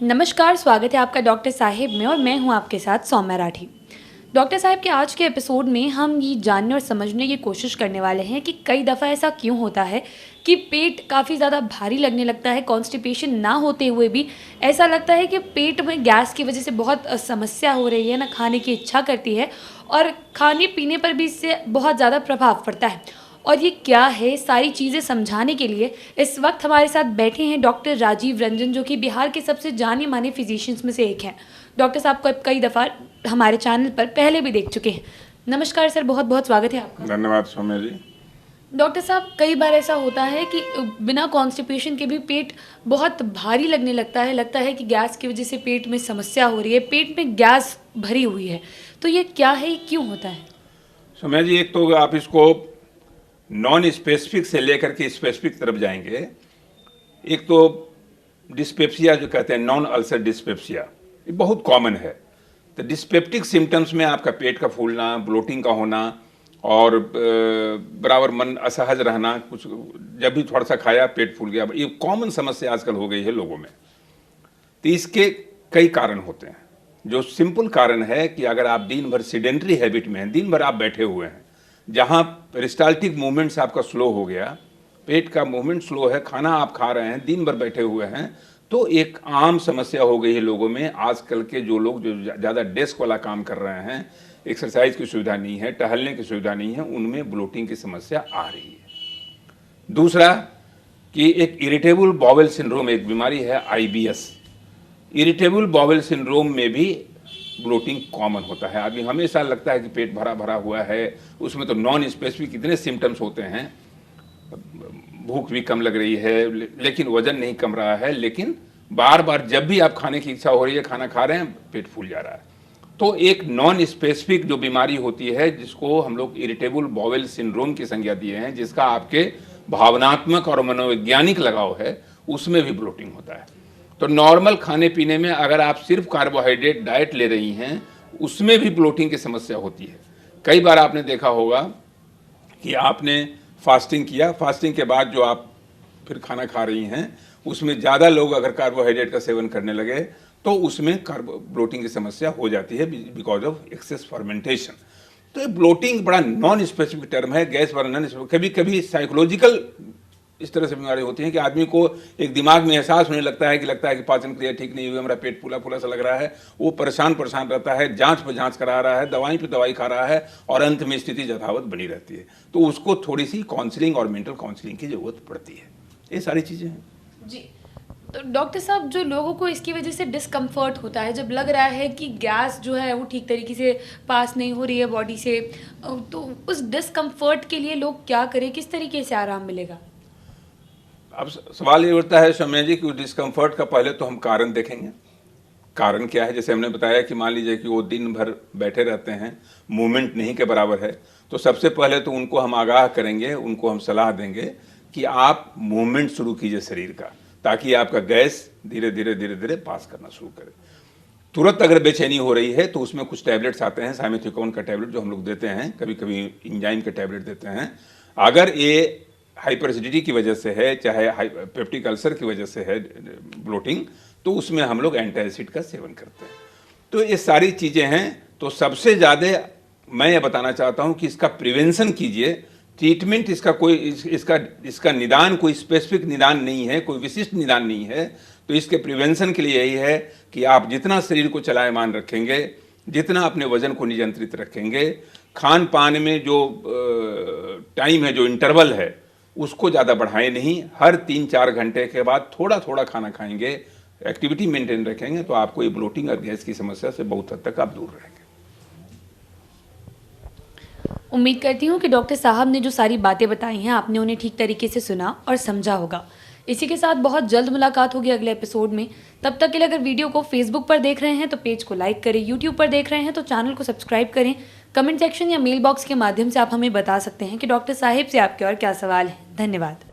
नमस्कार, स्वागत है आपका डॉक्टर साहिब में और मैं हूं आपके साथ सौम्या राठी। डॉक्टर साहब के आज के एपिसोड में हम ये जानने और समझने की कोशिश करने वाले हैं कि कई दफ़ा ऐसा क्यों होता है कि पेट काफ़ी ज़्यादा भारी लगने लगता है। कॉन्स्टिपेशन ना होते हुए भी ऐसा लगता है कि पेट में गैस की वजह से बहुत समस्या हो रही है, ना खाने की इच्छा करती है और खाने पीने पर भी इससे बहुत ज़्यादा प्रभाव पड़ता है। और ये क्या है, सारी चीज़ें समझाने के लिए इस वक्त हमारे साथ बैठे हैं डॉक्टर राजीव रंजन, जो कि बिहार के सबसे जाने माने फिजिशियंस में से एक हैं। डॉक्टर साहब को कई दफ़ा हमारे चैनल पर पहले भी देख चुके हैं। नमस्कार सर, बहुत बहुत स्वागत है आपका। धन्यवाद सौम्या जी। डॉक्टर साहब, कई बार ऐसा होता है कि बिना कॉन्स्टिपेशन के भी पेट बहुत भारी लगता है कि गैस की वजह से पेट में समस्या हो रही है, पेट में गैस भरी हुई है। तो ये क्या है, ये क्यों होता है? सौम्या जी, एक तो आप इसको नॉन स्पेसिफिक से लेकर के स्पेसिफिक तरफ जाएंगे। एक तो डिस्पेप्सिया जो कहते हैं, नॉन अल्सर डिस्पेप्सिया, ये बहुत कॉमन है। तो डिस्पेप्टिक सिम्टम्स में आपका पेट का फूलना, ब्लोटिंग का होना और बराबर मन असहज रहना, कुछ जब भी थोड़ा सा खाया पेट फूल गया, ये कॉमन समस्या आजकल हो गई है लोगों में। तो इसके कई कारण होते हैं। जो सिंपल कारण है कि अगर आप दिन भर सीडेंटरी हैबिट में हैं, दिन भर आप बैठे हुए हैं, जहाँ पेरिस्टाल्टिक मूवमेंट्स आपका स्लो हो गया, पेट का मूवमेंट स्लो है, खाना आप खा रहे हैं, दिन भर बैठे हुए हैं, तो एक आम समस्या हो गई है लोगों में। आजकल के जो लोग जो ज़्यादा डेस्क वाला काम कर रहे हैं, एक्सरसाइज की सुविधा नहीं है, टहलने की सुविधा नहीं है, उनमें ब्लोटिंग की समस्या आ रही है। दूसरा कि एक इरिटेबल बॉवेल सिंड्रोम एक बीमारी है, IBS। इरिटेबल बॉवेल सिंड्रोम में भी ब्लोटिंग कॉमन होता है। आदमी हमेशा लगता है कि पेट भरा भरा हुआ है, उसमें तो नॉन स्पेसिफिक इतने सिम्टम्स होते हैं, भूख भी कम लग रही है लेकिन वजन नहीं कम रहा है, लेकिन बार बार जब भी आप खाने की इच्छा हो रही है, खाना खा रहे हैं, पेट फूल जा रहा है। तो एक नॉन स्पेसिफिक जो बीमारी होती है, जिसको हम लोग इरिटेबल बॉवेल सिंड्रोम की संज्ञा दिए हैं, जिसका आपके भावनात्मक और मनोवैज्ञानिक लगाव है, उसमें भी ब्लोटिंग होता है। तो नॉर्मल खाने पीने में अगर आप सिर्फ कार्बोहाइड्रेट डाइट ले रही हैं, उसमें भी ब्लोटिंग की समस्या होती है। कई बार आपने देखा होगा कि आपने फास्टिंग किया, फास्टिंग के बाद जो आप फिर खाना खा रही हैं, उसमें ज़्यादा लोग अगर कार्बोहाइड्रेट का सेवन करने लगे तो उसमें ब्लोटिंग की समस्या हो जाती है, बिकॉज ऑफ एक्सेस फर्मेंटेशन। तो ये ब्लोटिंग बड़ा नॉन स्पेसिफिक टर्म है, गैस वाला नॉन स्पेसिफिक। कभी कभी साइकोलॉजिकल इस तरह से बीमारी होती है कि आदमी को एक दिमाग में एहसास होने लगता है कि पाचन क्रिया ठीक नहीं हुई, हमारा पेट फूला फूला सा लग रहा है, वो परेशान रहता है, जांच पर जांच करा रहा है, दवाई पे दवाई खा रहा है और अंत में स्थिति यथावत बनी रहती है। तो उसको थोड़ी सी काउंसलिंग और मेंटल काउंसलिंग की जरूरत पड़ती है। ये सारी चीज़ें हैं जी। तो डॉक्टर साहब, जो लोगों को इसकी वजह से डिस्कम्फर्ट होता है, जब लग रहा है कि गैस जो है वो ठीक तरीके से पास नहीं हो रही है बॉडी से, तो उस डिस्कम्फर्ट के लिए लोग क्या करें, किस तरीके से आराम मिलेगा? अब सवाल ये उठता है सौम्या जी कि डिस्कम्फर्ट का पहले तो हम कारण देखेंगे। कारण क्या है? जैसे हमने बताया कि मान लीजिए कि वो दिन भर बैठे रहते हैं, मूवमेंट नहीं के बराबर है, तो सबसे पहले तो उनको हम आगाह करेंगे, उनको हम सलाह देंगे कि आप मूवमेंट शुरू कीजिए शरीर का, ताकि आपका गैस धीरे धीरे पास करना शुरू करे। तुरंत अगर बेचैनी हो रही है तो उसमें कुछ टैबलेट्स आते हैं, साइमेथिकोन का टैबलेट जो हम लोग देते हैं, कभी कभी इंजाइम के टैबलेट देते हैं। अगर ये हाइपरएसिडिटी की वजह से है, चाहे पेप्टिक अल्सर की वजह से है ब्लोटिंग, तो उसमें हम लोग एंटी एसिड का सेवन करते हैं। तो ये सारी चीज़ें हैं। तो सबसे ज़्यादा मैं ये बताना चाहता हूँ कि इसका प्रिवेंशन कीजिए। ट्रीटमेंट इसका कोई इसका निदान कोई स्पेसिफिक निदान नहीं है, कोई विशिष्ट निदान नहीं है। तो इसके प्रिवेंशन के लिए यही है कि आप जितना शरीर को चलायमान रखेंगे, जितना अपने वजन को नियंत्रित रखेंगे, खान पान में जो टाइम है, जो इंटरवल है, उसको ज़्यादा बढ़ाएं नहीं। हर 3-4 घंटे के बाद थोड़ा थोड़ा खाना खाएंगे, एक्टिविटी मेंटेन रखेंगे, तो आपको ये ब्लोटिंग और गैस की समस्या से बहुत हद तक आप दूर रहेंगे। उम्मीद करती हूँ कि डॉक्टर साहब ने जो सारी बातें बताई हैं, आपने उन्हें ठीक तरीके से सुना और समझा होगा। इसी के साथ बहुत जल्द मुलाकात होगी अगले एपिसोड में। तब तक के लिए अगर वीडियो को फेसबुक पर देख रहे हैं तो पेज को लाइक करें, यूट्यूब पर देख रहे हैं तो चैनल को सब्सक्राइब करें। कमेंट सेक्शन या मेल बॉक्स के माध्यम से आप हमें बता सकते हैं कि डॉक्टर साहिब से आपके और क्या सवाल हैं। धन्यवाद।